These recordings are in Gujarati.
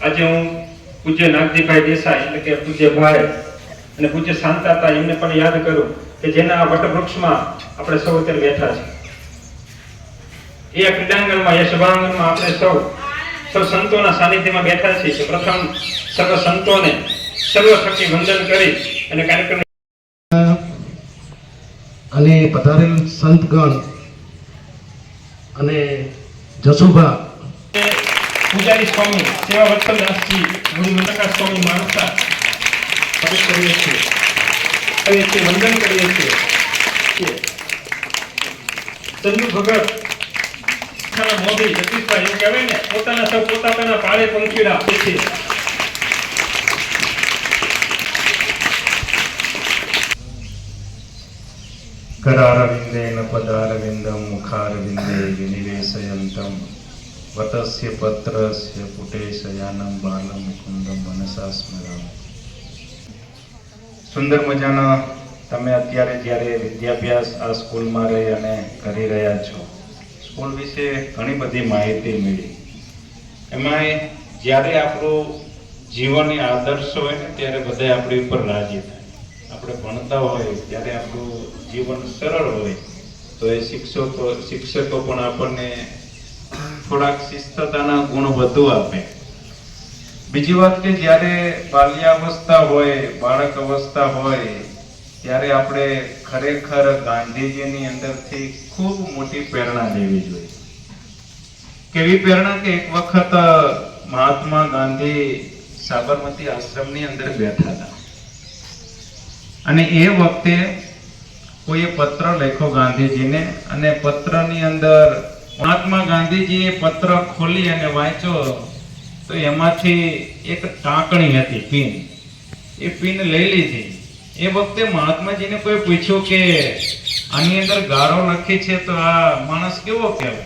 આજે હું પૂજ્ય નાગજીભાઈ દેસાઈ એટલે કે પૂજ્ય ભાઈ અને પૂજ્ય શાંતાતા એમને પણ યાદ કરું કે જેના વટવૃક્ષમાં આપણે સૌ અત્યારે બેઠા છે। એ ક્રીડાંગણમાં એ સભાંગણમાં આપણે સૌ સંતોના સાનિધ્યમાં બેઠા છીએ। પ્રથમ સર્વ સંતોને સર્વ થકી વંદન કરી અને કાર્યક્રમ અને પધારેલ સંતગણ અને જસુભા પૂજારી સ્વામી સેવા વત્સલદાસજી મુનિમંડકા સ્વામી માનસા કરીએ છીએ વંદન કરીએ છીએ। ચંદુ ભગત મોદી જગદીશભાઈ એમ કહેવાય ને પોતાના સૌ પોતાના પાળે પંખીડા છે। करारविन्देन पदारविन्दं मुखारविन्दे विनिवेशयन्तं वतस्य पत्रस्य पुटेशयानं बालं मुकुन्दं मनसा स्मरामि। સુંદર મજાના તમે અત્યારે જ્યારે વિદ્યાભ્યાસ આ સ્કૂલમાં રહી અને કરી રહ્યા છો, સ્કૂલ વિશે ઘણી બધી માહિતી મળી। એમાં જ્યારે આપણું જીવનની આદર્શ હોય ને ત્યારે બધા આપણી ઉપર રાજી થાય। આપણે ભણતા હોય ત્યારે આપણું જીવન સરળ હોય તો એ શિક્ષકો પણ આપણને થોડાક શિસ્તતાના ગુણ વધુ આપે। બીજી વાત કે જ્યારે બાલ્યાવસ્થા હોય, બાળક અવસ્થા હોય ત્યારે આપણે ખરેખર ગાંધીજીની અંદરથી ખૂબ મોટી પ્રેરણા લેવી જોઈએ। કેવી પ્રેરણા કે એક વખત મહાત્મા ગાંધી સાબરમતી આશ્રમની અંદર બેઠા હતા અને એ વખતે કોઈએ પત્ર લખ્યો ગાંધીજીને અને પત્રની અંદર મહાત્મા ગાંધીજીએ પત્ર ખોલી અને વાંચ્યો તો એમાંથી એક ટાંકણી હતી, પિન। એ પિન લઈ લીધી। એ વખતે મહાત્માજીને કોઈ પૂછ્યું કે આની અંદર ગારો લખી છે તો આ માણસ કેવો કહેવાય?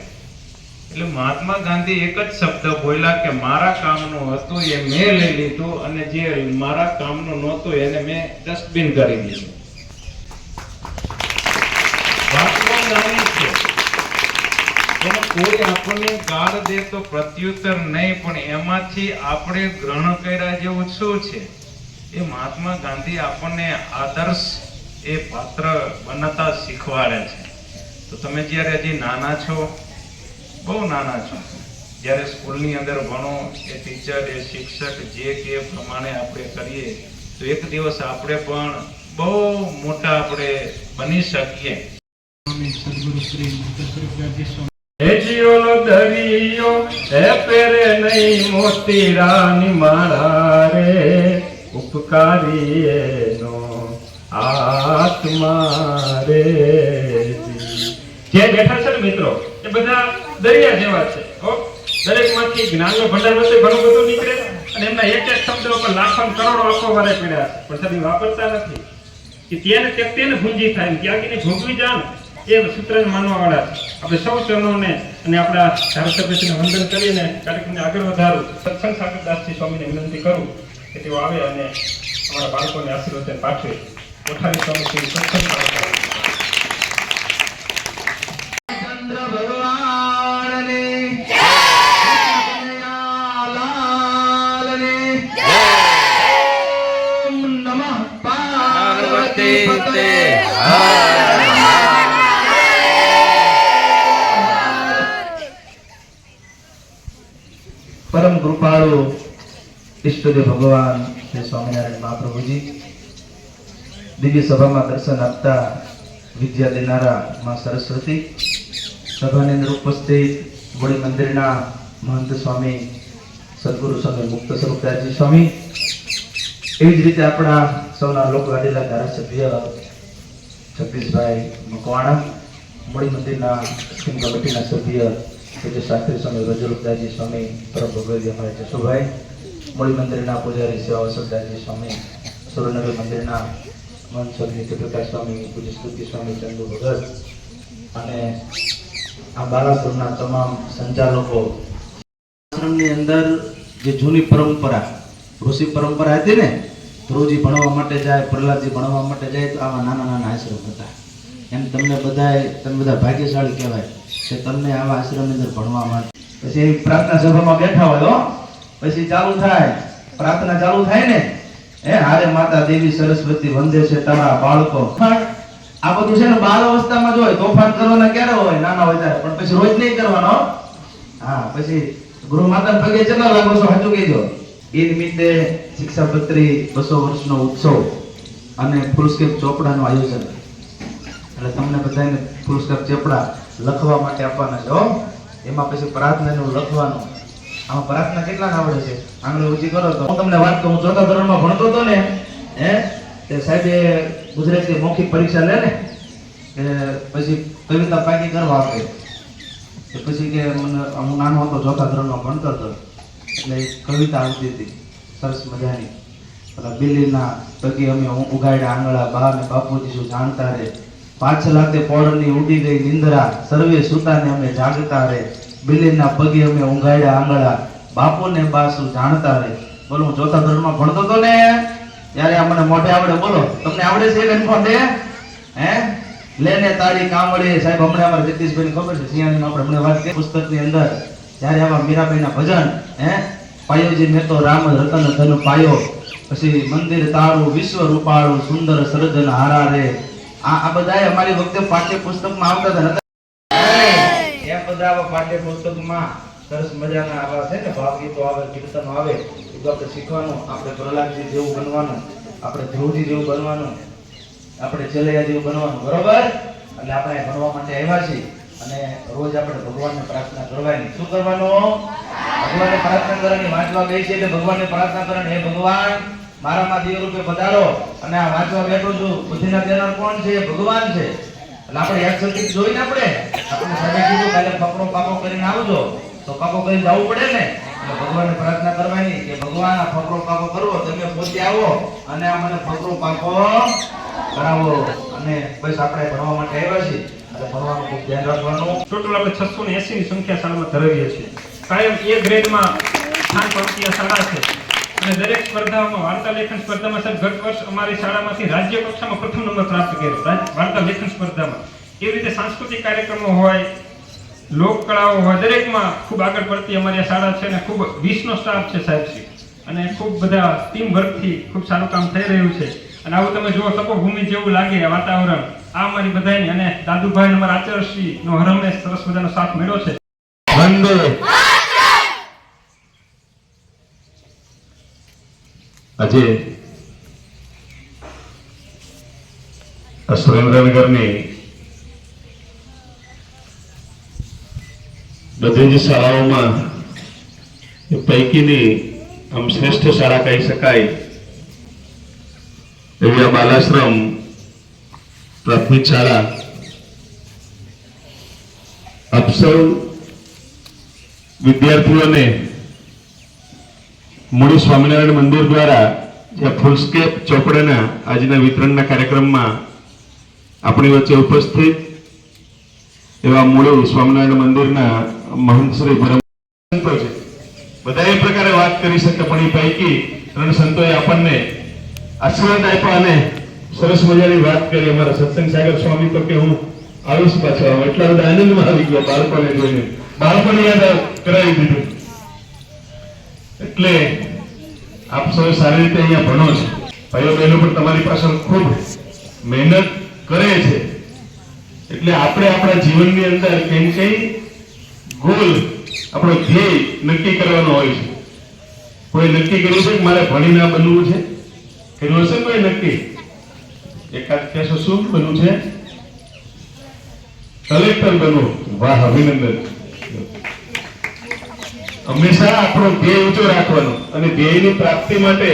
એટલે મહાત્મા ગાંધી એક જ શબ્દ બોલ્યા કે મારા કામનું હતું એ મેં લઈ લીધું અને જે મારા કામનું નહોતું એને મેં ડસ્ટબિન કરી દીધું। વાત બહુ નાની છે, એમાં કોઈ આપણને ગાળ દે તો પ્રત્યુત્તર નહીં, પણ એમાંથી આપણે ગ્રહણ કર્યા જેવું શું છે એ મહાત્મા ગાંધી આપણને આદર્શ એ પાત્ર બનતા શીખવાડે છે। તો તમે જ્યારે હજી નાના છો, બહુ નાના છો, જ્યારે સ્કૂલની અંદર ભણો, એ ટીચર એ શિક્ષક જે કે પ્રમાણે આપણે કરીએ તો એક દિવસ આપણે પણ બહુ મોટા આપણે બની શકીએ। હે જીઓનો દરિયો હે પેરે નહીં મોતી રાની માળા રે ઉપકારી એનો આત્મા રે। જે બેઠા છે ને મિત્રો એ બધા દરિયા જેવા છે। દરેક માંથી જ્ઞાનનો ભંડાર માંથી ઘણું બધું નીકળે અને એમના એક એક શબ્દો પર લાખો કરોડો આખો વારે પડ્યા છે, પણ સદી વાપરતા નથી કે તેને તેને ભૂંજી થાય ત્યાગીને ભોગવી જાણ એ સૂત્રને માનવા વાળા છે। આપણે સૌ ચરણોને અને આપણા ધારાસભ્યશ્રીને વંદન કરીને કાર્યક્રમને આગળ વધારું। સત્સંગ સાગરદાસજી સ્વામીને વિનંતી કરું કે તેઓ આવે અને અમારા બાળકોને આશીર્વાદ પાઠવે। કોઠારી સ્વામી શ્રી સત્સંગ परम कृपालु इष्टदेव भगवान श्री स्वामीनारायण महाप्रभु जी दिव्य सभा में दर्शन आपता विद्या देनारा मां सरस्वती सभा ने अंदर उपस्थित बड़ी मंदिर महंत स्वामी सद्गुरु स्वामी मुक्त स्वरूपदासजी स्वामी एवं रीते अपना सौना लोकवाडीला धारासभ्य जगदीशभाई मकवाणा बड़ी मंदिर स्कीम कमिटी सभ्य पूज्य शास्त्री स्वामी रजरूपदासजी स्वामी परम भगवती हमारे जसुभाई मोड़ी मंदिर पूजारी सेवा वत्सलदासजी स्वामी सुरनगर मंदिर महंत स्वामी नित्यप्रकाश स्वामी पूज्य स्तुति स्वामी चंदू भगत અને આ બાલાપુરના તમામ સંચાલકો આશ્રમની અંદર જે જૂની પરંપરા ઋષિ પરંપરા હતી ને, ધ્રુવજી ભણવા માટે જાય, પ્રહલાદજી ભણવા માટે જાય તો આવા નાના નાના આશ્રમ હતા। એમ તમે બધા ભાગ્યશાળી કહેવાય કે તમને આવા આશ્રમની અંદર ભણવા માટે। પછી પ્રાર્થના સભામાં બેઠા હોય પછી ચાલુ થાય પ્રાર્થના ચાલુ થાય ને હારે માતા દેવી સરસ્વતી વંદે છે તારા બાળકો. આ બધું છે ને બાળ અવસ્થામાં જ હોય, તોફાન કરવાના ક્યારે હોય? નાના હોય ત્યારે. પણ પછી રોજ નહીં કરવાનો. હા, પછી ગુરુ માતા પગે ચલા લાગો છો, સાચું કહેજો. એ નિમિત્તે શિક્ષાપત્રી 200 વર્ષનો ઉત્સવ અને ફૂલસ્કેપ ચોપડાનું આયોજન. એટલે તમને બધાને ફૂલસ્કેપ ચોપડા લખવા માટે આપવાના છે. એમાં પછી પ્રાર્થનાનું લખવાનું. આમાં પ્રાર્થના કેટલાને આવડે છે? આંગળી ઊંચી કરો તો. હું તમને વાત કહું, 4થા ધોરણમાં ભણતો હતો ને, તે સાહેબે ગુજરાતી મૌખિક પરીક્ષા લે ને, પછી કવિતા પાકી કરવા આપે. પછી કે મને, હું નાનો હતો 4થા ધોરણમાં ભણતો હતો, એટલે કવિતા આવતી હતી સરસ મજાની. પેલા બિલ્લીના પગે અમે ઉગાડ્યા આંગળા, બા ને બાપુજી શું જાણતા રે, પાછલા તે પોળની ઉડી ગઈ નિંદરા, સર્વે સુતાને અમે જાગતા રે, બિલ્લીના પગે અમે ઉગાડ્યા આંગળા, બાપુ ને બા શું જાણતા રે. બોલો, હું 4થા ધોરણમાં ભણતો હતો ને ત્યારે આ મને મોઢે આવડે. બોલો, તમને આવડે છે કે મોઢે? લેને તાળી કામડે. સાહેબ, હમણાં અમારા જગદીશભાઈ ખબર છે, સિયાણીમાં આપણે હમણાં વાત કરી પુસ્તકની અંદર, ત્યારે આવા મીરાબાઈના ભજન, પાયોજી મેં તો રામ રતન ધન પાયો, પછી મંદિર તારું વિશ્વ રૂપાળું સુંદર સર્જન હારા રે. આ બધા અમારી વખતે પાઠ્ય પુસ્તકમાં આવતા હતા. એ બધા આવા પાઠ્ય પુસ્તકમાં સરસ મજાના આવા છે ને ભાવગીતો આવે, કીર્તનો આવે. એ તો આપણે શીખવાનું. આપણે પ્રહલાદજી જેવું બનવાનું, આપણે ધ્રુવજી જેવું બનવાનું, આપણે ચલૈયા જેવું બનવાનું. બરોબર? એટલે આપણે ભણવા માટે આવ્યા છીએ અને રોજ આપણે ભગવાનને પ્રાર્થના કરવાની. શું કરવાનું? ભગવાનને પ્રાર્થના કરવાની. વાંચવા બેસી છે એટલે ભગવાનને પ્રાર્થના કરવાની, હે ભગવાન મારામાં દિવ્ય રૂપે પધારો. અને આ વાંચવા બેઠો છું, બુદ્ધિના દેનાર કોણ છે? ભગવાન છે. એટલે આપણે યાદ શક્તિ જોઈને આપણે સાહેબે કીધું કાલે ફકરો પાકો કરીને આવજો, તો પાકો કરીને જવું પડે ને. એટલે ભગવાનને પ્રાર્થના કરવાની કે ભગવાન આ ફકરો પાકો કરવો, તમે પોતે આવો અને આ મને ફકરો પાકો કરાવો. અને બસ આપણે ભણવા માટે આવ્યા છીએ એટલે ભણવાનું ખૂબ ધ્યાન રાખવાનું. ટોટલ આપણે 680 ની સંખ્યા શાળામાં ધરાવીએ છીએ. કાયમ A ગ્રેડમાં સ્થાન પામતી આ શાળા છે. અને દરેક સ્પર્ધાઓમાં વાર્તા લેખન સ્પર્ધામાં સાહેબ ગત વર્ષ અમારી શાળામાંથી રાજ્ય કક્ષામાં પ્રથમ નંબર પ્રાપ્ત કર્યો વાર્તા લેખન સ્પર્ધામાં. એવી રીતે સાંસ્કૃતિક કાર્યક્રમો હોય, લોક કળાઓ હોય, દરેકમાં ખૂબ આગળ પડતી અમારી આ શાળા છે. અને ખૂબ 20 નો સ્ટાફ છે સાહેબશ્રી, અને ખૂબ બધા ટીમ વર્કથી ખૂબ સારું કામ થઈ રહ્યું છે. અને આવું તમે જુઓ, તપોભૂમિ જેવું લાગે આ વાતાવરણ. આ અમારી બધાની અને દાદુભાઈ અમારા આચાર્યશ્રી નો હરહંમેશ સરસ મજાનો સાથ મળ્યો છે. વંદે. આજે સુરેન્દ્રનગરની બધી જ શાળાઓમાં પૈકીની આમ શ્રેષ્ઠ શાળા કહી શકાય એવી આ બાલાશ્રમ પ્રાથમિક શાળા આપ સૌ વિદ્યાર્થીઓને મૂળી સ્વામિનારાયણ મંદિર દ્વારા જે ફૂલસ્કેપ ચોપડાના આજના વિતરણના કાર્યક્રમમાં આપણી વચ્ચે ઉપસ્થિત એવા મૂળી સ્વામિનારાયણ મંદિરના મહંત શ્રી બ્રહ્મ સંતો છે. બધા એ પ્રકારે વાત કરી શકે, પણ એ પૈકી 3 સંતોએ આપણને આશીર્વાદ આપ્યા અને સરસ મજાની વાત કરી. અમારા સત્સંગ સાગર સ્વામી તો કે હું આવીશ પાછો, એટલા બધા આનંદમાં આવી ગયા બાળકોને જોઈને, બાળકોને યાદ કરાવી દીધું. એટલે આપ સૌ સારી રીતે અહીંયા ભણો છો. ભાઈઓ બહેનો પણ તમારી પાછળ ખૂબ મહેનત કરે છે. એટલે આપણે આપણા જીવનની અંદર કઈ ગોલ, આપણો ધ્યેય નક્કી કરવાનો હોય છે. કોઈ નક્કી કર્યું છે કે મારે ભણીને બનવું છે? કર્યું હશે કોઈ નક્કી? એકાદ કહેશો શું બનવું છે? કલેક્ટર બનવું. વાહ, અભિનંદન. હંમેશા આપણો ધ્યેય ઊંચો રાખવાનો અને ધ્યેયની પ્રાપ્તિ માટે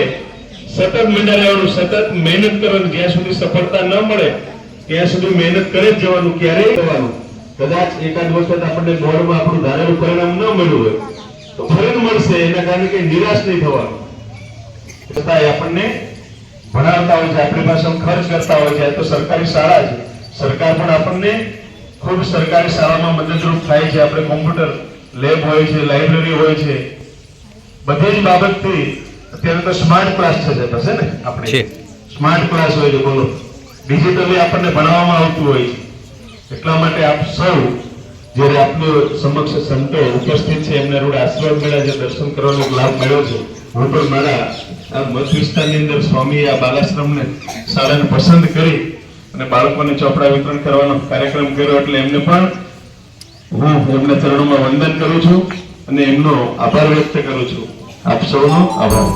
સતત મંડા લેવાનું, સતત મહેનત કરવાની. જ્યાં સુધી સફળતા ન મળે ત્યાં સુધી મહેનત કરે જ જવાનું, ક્યારેય કરવાનું. કદાચ એકાદ વખત આપણને બોર્ડમાં આપણું ધારેલું પરિણામ ન મળ્યું હોય તો ફરી મળશે, એના કારણે કઈ નિરાશ નહીં થવાનું. છતાંય આપણને ભણાવતા હોય છે, આપણી પાસે ખર્ચ કરતા હોય છે. તો સરકારી શાળા છે, સરકાર પણ આપણને ખૂબ સરકારી શાળામાં મદદરૂપ થાય છે. આપણે કોમ્પ્યુટર લેબ હોય છે, લાઇબ્રેરી હોય છે, બધી જ બાબતથી અત્યારે તો સ્માર્ટ ક્લાસ છે ને આપણે સ્માર્ટ ક્લાસ હોય છે. બોલો, ડિજિટલી આપણને ભણાવવામાં આવતું હોય છે. એટલા માટે આપ સૌ જ્યારે આપનું સમક્ષ સંતો ઉપસ્થિત છે એમને નરોડા આશ્રમ મેળા જે દર્શન કરવાનો લાભ મળ્યો છે, હું પણ મારા આ મત વિસ્તારની અંદર સ્વામી આ બાલાશ્રમને શાળાને પસંદ કરી અને બાળકોને ચોપડા વિતરણ કરવાનો કાર્યક્રમ કર્યો, એટલે એમને પણ હું એમના ચરણોમાં વંદન કરું છું અને એમનો આભાર વ્યક્ત કરું છું. આપ સૌનો આભાર.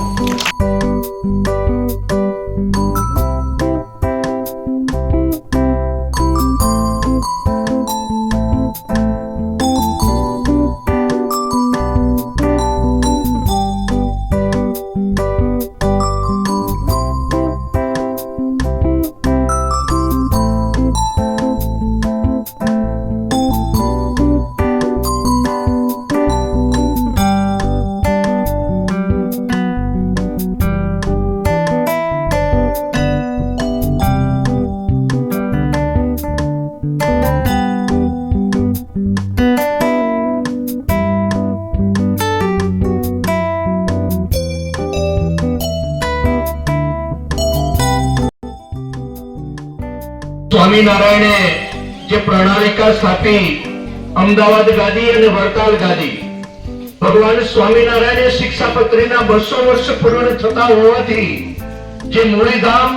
સ્વામિનારાયણે જે પ્રણાલિકા સ્થાપી, અમદાવાદ ગાદી અને વડતાલ ગાદી, ભગવાન સ્વામિનારાયણે શિક્ષાપત્રીના 200 વર્ષ પૂર્ણ થતા હોવાથી જે મૂળીધામ